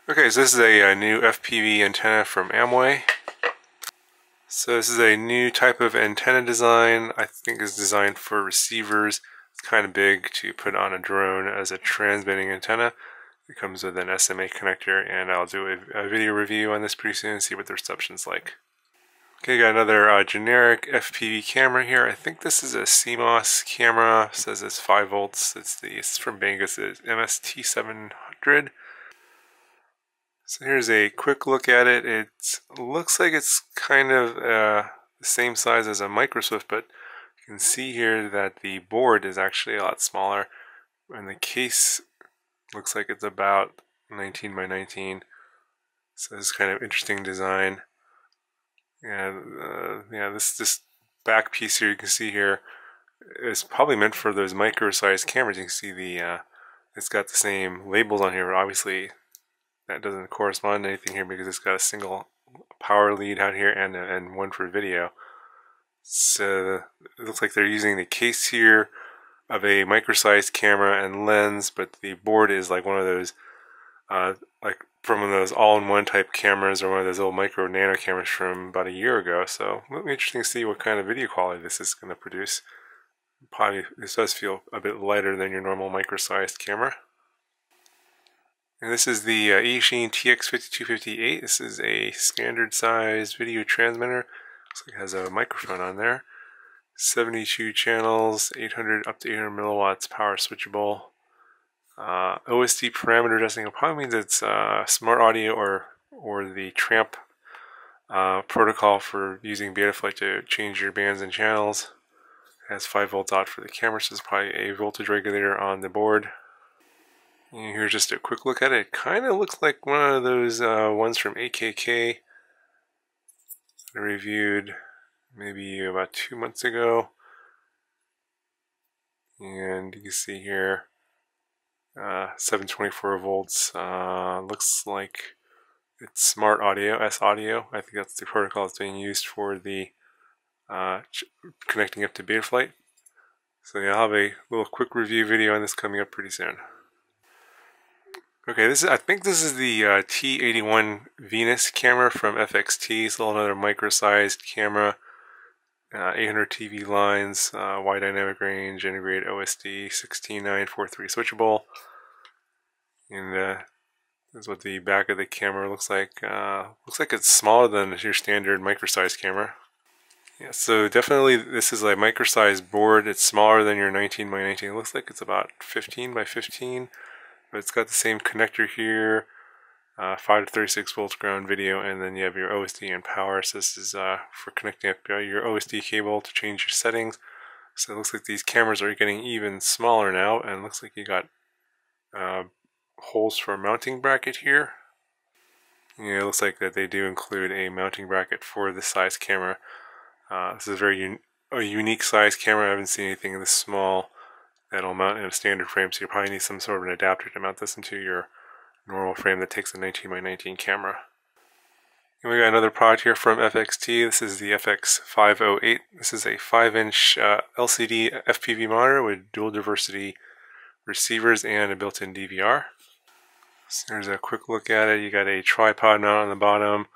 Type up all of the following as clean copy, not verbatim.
Okay, so this is a new FPV antenna from Amway. So this is a new type of antenna design. I think is designed for receivers. It's kind of big to put on a drone as a transmitting antenna. It comes with an SMA connector, and I'll do a video review on this pretty soon and see what the reception's like. Okay, got another generic FPV camera here. I think this is a CMOS camera. It says it's 5 volts. It's from Bangus. It's MST700. So here's a quick look at it. It looks like it's kind of the same size as a Microswift, but you can see here that the board is actually a lot smaller, and the case looks like it's about 19 by 19. So this is kind of interesting design. And yeah, this back piece here you can see here is probably meant for those micro-sized cameras. You can see it's got the same labels on here, but obviously that doesn't correspond to anything here because it's got a single power lead out here and one for video. So it looks like they're using the case here of a micro-sized camera and lens, but the board is like one of those like from one of those all-in-one type cameras or one of those little micro nano cameras from about a year ago. So it'll be interesting to see what kind of video quality this is going to produce. Probably this does feel a bit lighter than your normal micro-sized camera. And this is the eSheen TX5258. This is a standard size video transmitter. Looks like it has a microphone on there. 72 channels, 800 up to 800 milliwatts, power switchable. OSD parameter adjusting. It probably means it's smart audio or the tramp protocol for using Betaflight to change your bands and channels. It has 5 volts out for the camera, so it's probably a voltage regulator on the board. And here's just a quick look at it. It kind of looks like one of those ones from AKK I reviewed maybe about 2 months ago. And you can see here 724 volts. Looks like it's smart audio, S audio. I think that's the protocol that's being used for the connecting up to Betaflight. So yeah, I'll have a little quick review video on this coming up pretty soon. Okay, I think this is the T81 Venus camera from FXT. It's another micro-sized camera. 800 TV lines, wide dynamic range, integrated OSD, 16943 switchable. And this is what the back of the camera looks like. Looks like it's smaller than your standard micro-sized camera. Yeah, so definitely this is a micro-sized board. It's smaller than your 19 by 19. It looks like it's about 15 by 15. But it's got the same connector here, 5 to 36 volts ground video, and then you have your OSD and power. So this is for connecting up your OSD cable to change your settings. So it looks like these cameras are getting even smaller now, and it looks like you got holes for a mounting bracket here. Yeah, it looks like that they do include a mounting bracket for this size camera. This is a very unique size camera. I haven't seen anything this small that'll mount in a standard frame, so you probably need some sort of an adapter to mount this into your normal frame that takes a 19 by 19 camera. And we got another product here from FXT. This is the FX508. This is a 5-inch LCD FPV monitor with dual diversity receivers and a built-in DVR. So here's a quick look at it. You got a tripod mount on the bottom,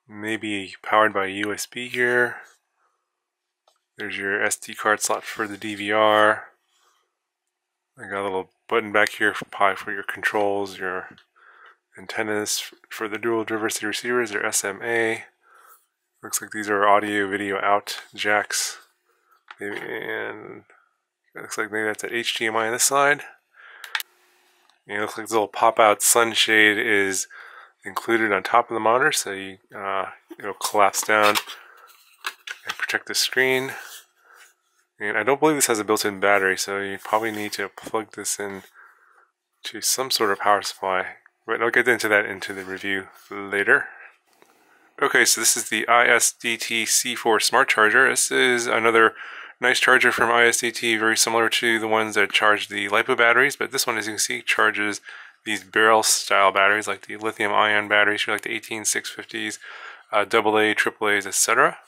maybe powered by USB here. There's your SD card slot for the DVR. I got a little button back here for your controls, your antennas for the dual diversity receivers, their SMA. Looks like these are audio video out jacks. And it looks like maybe that's at HDMI on this side. And it looks like this little pop-out sunshade is included on top of the monitor, so it'll collapse down and protect the screen. And I don't believe this has a built-in battery, so you probably need to plug this in to some sort of power supply. But I'll get into that into the review later. Okay, so this is the ISDT C4 Smart Charger. This is another nice charger from ISDT, very similar to the ones that charge the LiPo batteries, but this one, as you can see, charges these barrel-style batteries, like the lithium-ion batteries, like the 18650s, AA, AAAs, etc.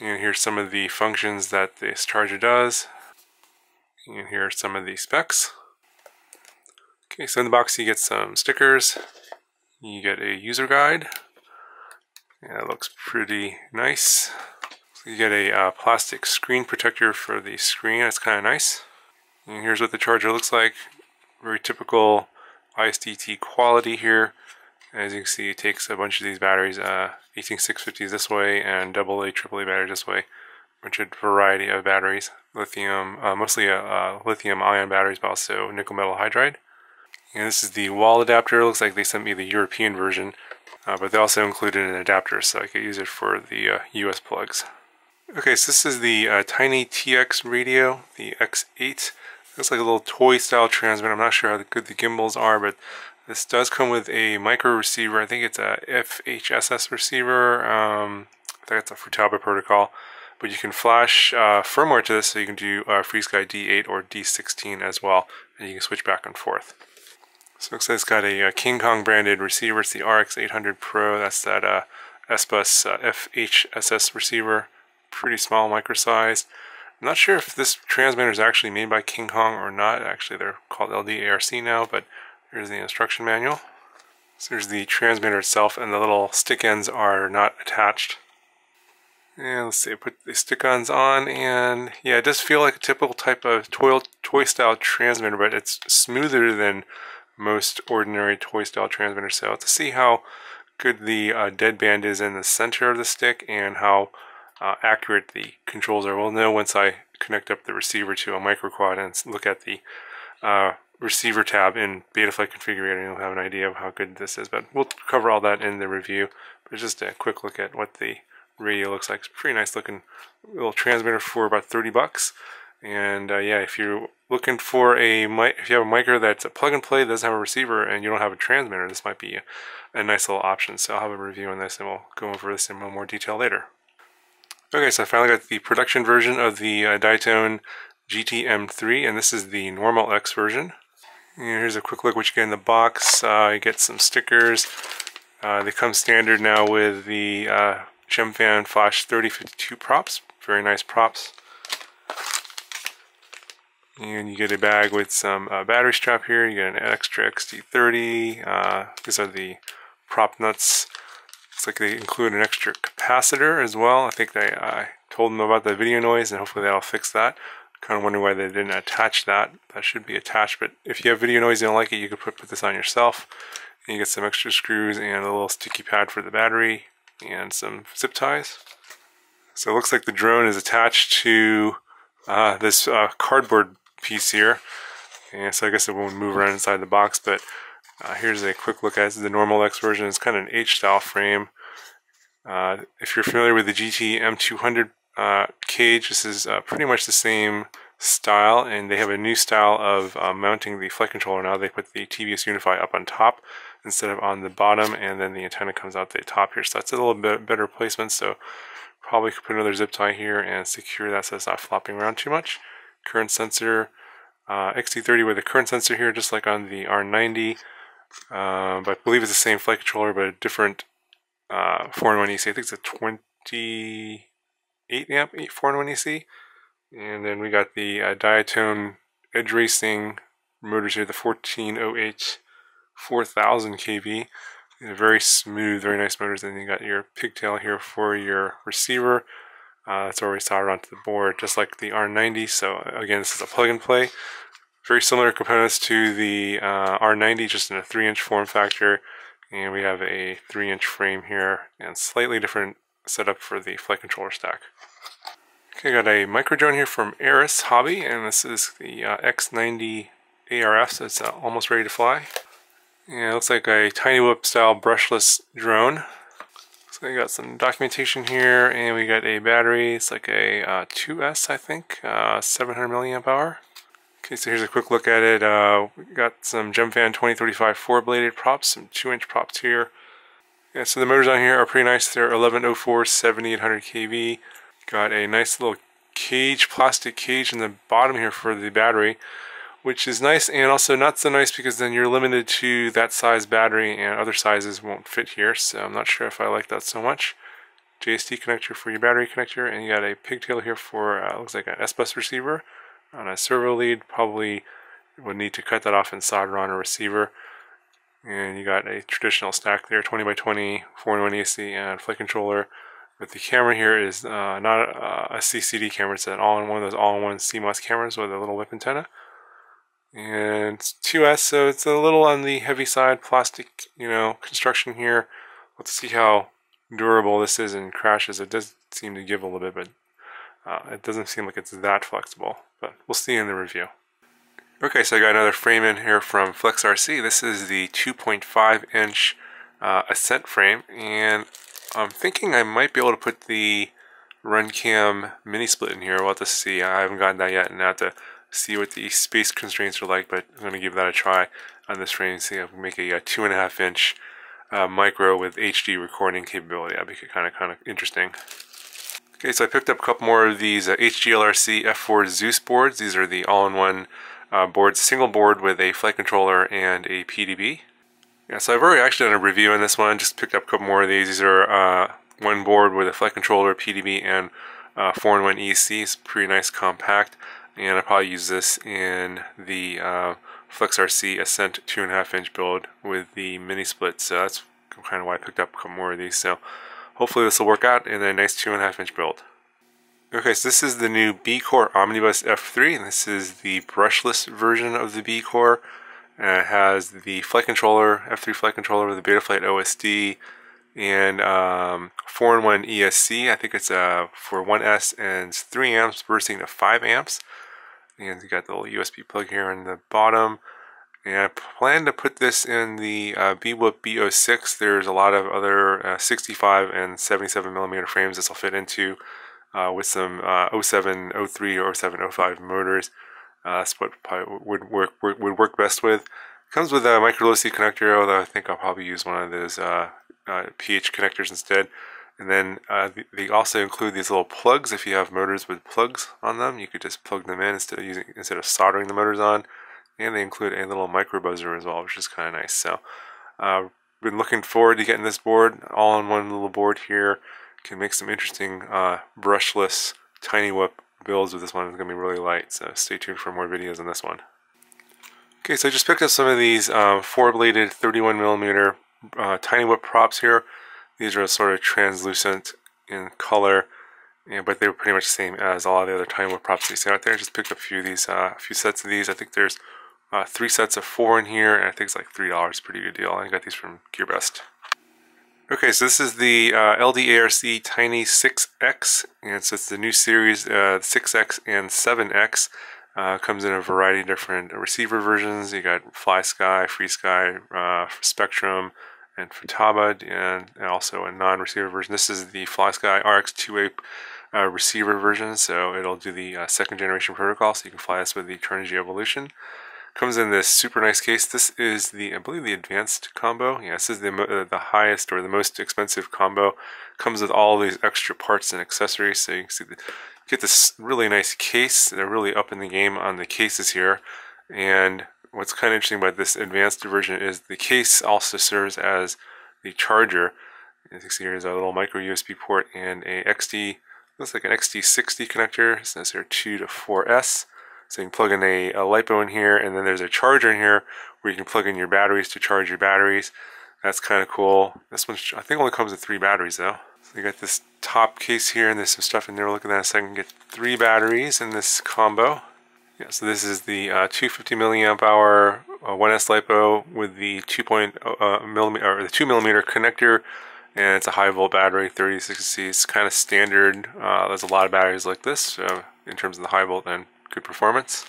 And here's some of the functions that this charger does. And here are some of the specs. Okay, so in the box you get some stickers, you get a user guide, yeah, it looks pretty nice. So you get a plastic screen protector for the screen, that's kind of nice. And here's what the charger looks like, very typical ISDT quality here. As you can see, it takes a bunch of these batteries, 18650s this way and AA, AAA batteries this way. A bunch of variety of batteries, lithium, mostly lithium ion batteries, but also nickel metal hydride. And this is the wall adapter. It looks like they sent me the European version, but they also included an adapter so I could use it for the US plugs. Okay, so this is the Tiny TX radio, the X8. Looks like a little toy style transmitter. I'm not sure how good the gimbals are, but this does come with a micro receiver. I think it's a FHSS receiver. I think it's a Futaba protocol. But you can flash firmware to this, so you can do FreeSky D8 or D16 as well, and you can switch back and forth. So it looks like it's got a King Kong branded receiver. It's the RX800 Pro. That's that S-Bus FHSS receiver. Pretty small, micro size. I'm not sure if this transmitter is actually made by King Kong or not. Actually, they're called LD-ARC now, but here's the instruction manual. So there's the transmitter itself, and the little stick ends are not attached. And let's see, put the stick-ons on, and yeah, it does feel like a typical type of toy-style transmitter, but it's smoother than most ordinary toy-style transmitters. So let's see how good the deadband is in the center of the stick and how accurate the controls are. We'll know once I connect up the receiver to a microquad and look at the receiver tab in Betaflight Configurator, and you'll have an idea of how good this is. But we'll cover all that in the review. But just a quick look at what the radio looks like. It's a pretty nice looking little transmitter for about 30 bucks. And yeah, if you're looking for if you have a micro that's a plug and play, doesn't have a receiver, and you don't have a transmitter, this might be a nice little option. So I'll have a review on this, and we'll go over this in more detail later. Okay, so I finally got the production version of the Diatone GT-M3, and this is the normal X version. And here's a quick look what you get in the box. You get some stickers. They come standard now with the GemFan Flash 3052 props. Very nice props. And you get a bag with some battery strap here. You get an extra XT30. These are the prop nuts. Looks like they include an extra capacitor as well. I think I told them about the video noise, and hopefully that'll fix that. Kind of wondering why they didn't attach that. That should be attached, but if you have video noise and you don't like it, you could put this on yourself. And you get some extra screws and a little sticky pad for the battery and some zip ties. So it looks like the drone is attached to this cardboard piece here. And so I guess it won't move around inside the box, but here's a quick look at the normal X version. It's kind of an H-style frame. If you're familiar with the GT M200 cage, this is pretty much the same style, and they have a new style of mounting the flight controller now. They put the TVS Unify up on top instead of on the bottom, and then the antenna comes out the top here. So that's a little bit better placement, so probably could put another zip tie here and secure that so it's not flopping around too much. Current sensor, XT30 with a current sensor here, just like on the R90. But I believe it's the same flight controller, but a different 4-in-1 EC. I think it's a 28 amp 4-in-1 EC. And then we got the Diatone Edge Racing motors here, the 1408 4000 kV. These are very smooth, very nice motors. And you got your pigtail here for your receiver. That's already soldered onto the board, just like the R90. So again, this is a plug and play. Very similar components to the R90, just in a 3-inch form factor. And we have a 3-inch frame here, and slightly different setup for the flight controller stack. Okay, got a micro drone here from Eris Hobby, and this is the X90 ARF, so it's almost ready to fly. Yeah, it looks like a tiny whip style brushless drone. So we got some documentation here, and we got a battery. It's like a 2S, I think, 700 milliamp hour. Okay, so here's a quick look at it. We got some GemFan 2035 4-bladed props, some 2-inch props here. Yeah, so the motors on here are pretty nice. They're 1104 7800 kV. Got a nice little cage, plastic cage in the bottom here for the battery, which is nice and also not so nice because then you're limited to that size battery and other sizes won't fit here. So I'm not sure if I like that so much. JST connector for your battery connector, and you got a pigtail here for looks like an S-Bus receiver on a servo lead, probably would need to cut that off and solder on a receiver. And you got a traditional stack there, 20 by 20, 4-in-1 ESC and flight controller. But the camera here is not a CCD camera, it's an all-in-one, those all-in-one CMOS cameras with a little whip antenna. And it's 2S, so it's a little on the heavy side, plastic, construction here. Let's see how durable this is and crashes. It does seem to give a little bit, but it doesn't seem like it's that flexible. But we'll see in the review. Okay, so I got another frame in here from FlexRC. This is the 2.5-inch Ascent frame, and I'm thinking I might be able to put the RunCam mini split in here. We'll have to see. I haven't gotten that yet, and I have to see what the space constraints are like, but I'm going to give that a try on this frame and see if I can make a 2.5-inch micro with HD recording capability. That'd be kind of interesting. Okay, so I picked up a couple more of these HGLRC F4 Zeus boards. These are the all-in-one boards, single board with a flight controller and a PDB. Yeah, so I've already actually done a review on this one. Just picked up a couple more of these. These are one board with a flight controller, PDB, and 4-in-1 ESC. It's pretty nice, compact, and I'll probably use this in the FlexRC Ascent 2.5-inch build with the mini split. So that's kind of why I picked up a couple more of these. So hopefully this will work out in a nice 2.5-inch build. Okay, so this is the new B-Core Omnibus F3, and this is the brushless version of the B-Core. It has the flight controller, F3 flight controller with a Betaflight OSD, and 4-in-1 ESC. I think it's for 1S and it's 3 amps bursting to 5 amps. And you got the little USB plug here on the bottom. And I plan to put this in the BWhoop B06. There's a lot of other 65 and 77 millimeter frames this will fit into with some 07, 03, or 07, 05 motors. That's what probably would work best with. Comes with a micro low C connector, although I think I'll probably use one of those PH connectors instead. And then they also include these little plugs. If you have motors with plugs on them, you could just plug them in instead of soldering the motors on. And they include a little micro buzzer as well, which is kind of nice. So been looking forward to getting this board, all on one little board here. Can make some interesting brushless tiny whip builds with this one. It's going to be really light, so stay tuned for more videos on this one. Okay, so I just picked up some of these 4-bladed 31mm tiny whip props here. These are sort of translucent in color, but they're pretty much the same as a lot of the other tiny whip props you see out there. Just picked up a few of these, a few sets of these. I think there's 3 sets of 4 in here, and I think it's like $3. Pretty good deal. I got these from Gearbest. Okay, so this is the LDARC Tiny 6X, and so it's the new series, 6X and 7X. Comes in a variety of different receiver versions. You got FlySky, FreeSky, Spectrum, and Futaba, and also a non-receiver version. This is the FlySky RX2A receiver version, so it'll do the second generation protocol, so you can fly this with the Turnigy Evolution. Comes in this super nice case. This is the, I believe, the advanced combo. Yeah, this is the highest or the most expensive combo. Comes with all these extra parts and accessories, so you can see get this really nice case. They're really up in the game on the cases here. And what's kind of interesting about this advanced version is the case also serves as the charger. As you can see, here's a little micro USB port and a XD, looks like an XD60 connector. It says here 2 to 4S. So you can plug in a LiPo in here, and then there's a charger in here where you can plug in your batteries to charge your batteries. That's kind of cool. This one, I think, only comes with 3 batteries though. So you got this top case here, and there's some stuff in there. We'll look at that in a second. Get 3 batteries in this combo. Yeah, so this is the 250 milliamp hour 1S LiPo with the 2 millimeter connector, and it's a high volt battery, 3060. It's kind of standard. There's a lot of batteries like this in terms of the high volt and good performance.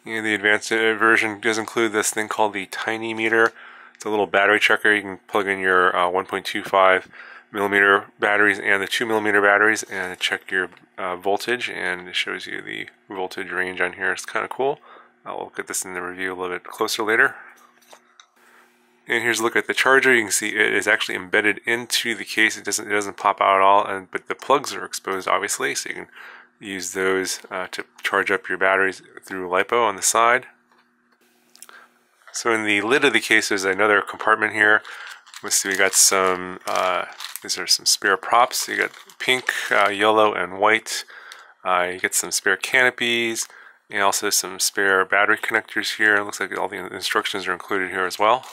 And the advanced version does include this thing called the Tiny Meter. It's a little battery checker. You can plug in your 1.25 millimeter batteries and the 2 millimeter batteries and check your voltage, and it shows you the voltage range on here. It's kind of cool. I'll look at this in the review a little bit closer later. And here's a look at the charger. You can see it is actually embedded into the case. It doesn't pop out at all, but the plugs are exposed obviously, so you can use those to charge up your batteries through LiPo on the side. So in the lid of the case, there's another compartment here. Let's see, we got some, these are some spare props. So you got pink, yellow, and white. You get some spare canopies, And also some spare battery connectors here. It looks like all the instructions are included here as well.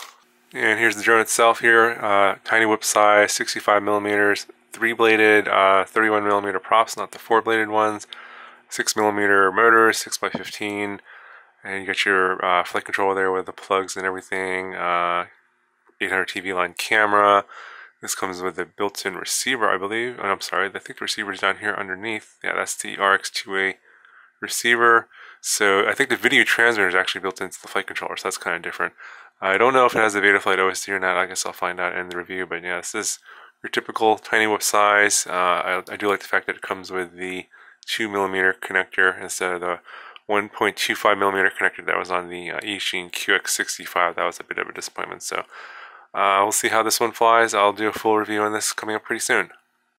And here's the drone itself here. Tiny whip size, 65 millimeters, 3-bladed, 31 millimeter props, not the 4-bladed ones. 6 millimeter motor, 6x15, and you got your flight controller there with the plugs and everything. 800 TV line camera. This comes with a built-in receiver, I believe. Oh, I'm sorry, I think the receiver is down here underneath. Yeah, that's the RX2A receiver. So I think the video transmitter is actually built into the flight controller, so that's kind of different. I don't know if it has the Betaflight OSD or not. I guess I'll find out in the review. But yeah, this is your typical tiny whip size. I do like the fact that it comes with the 2mm connector instead of the 1.25mm connector that was on the Eachine QX65. That was a bit of a disappointment. So we'll see how this one flies. I'll do a full review on this coming up pretty soon.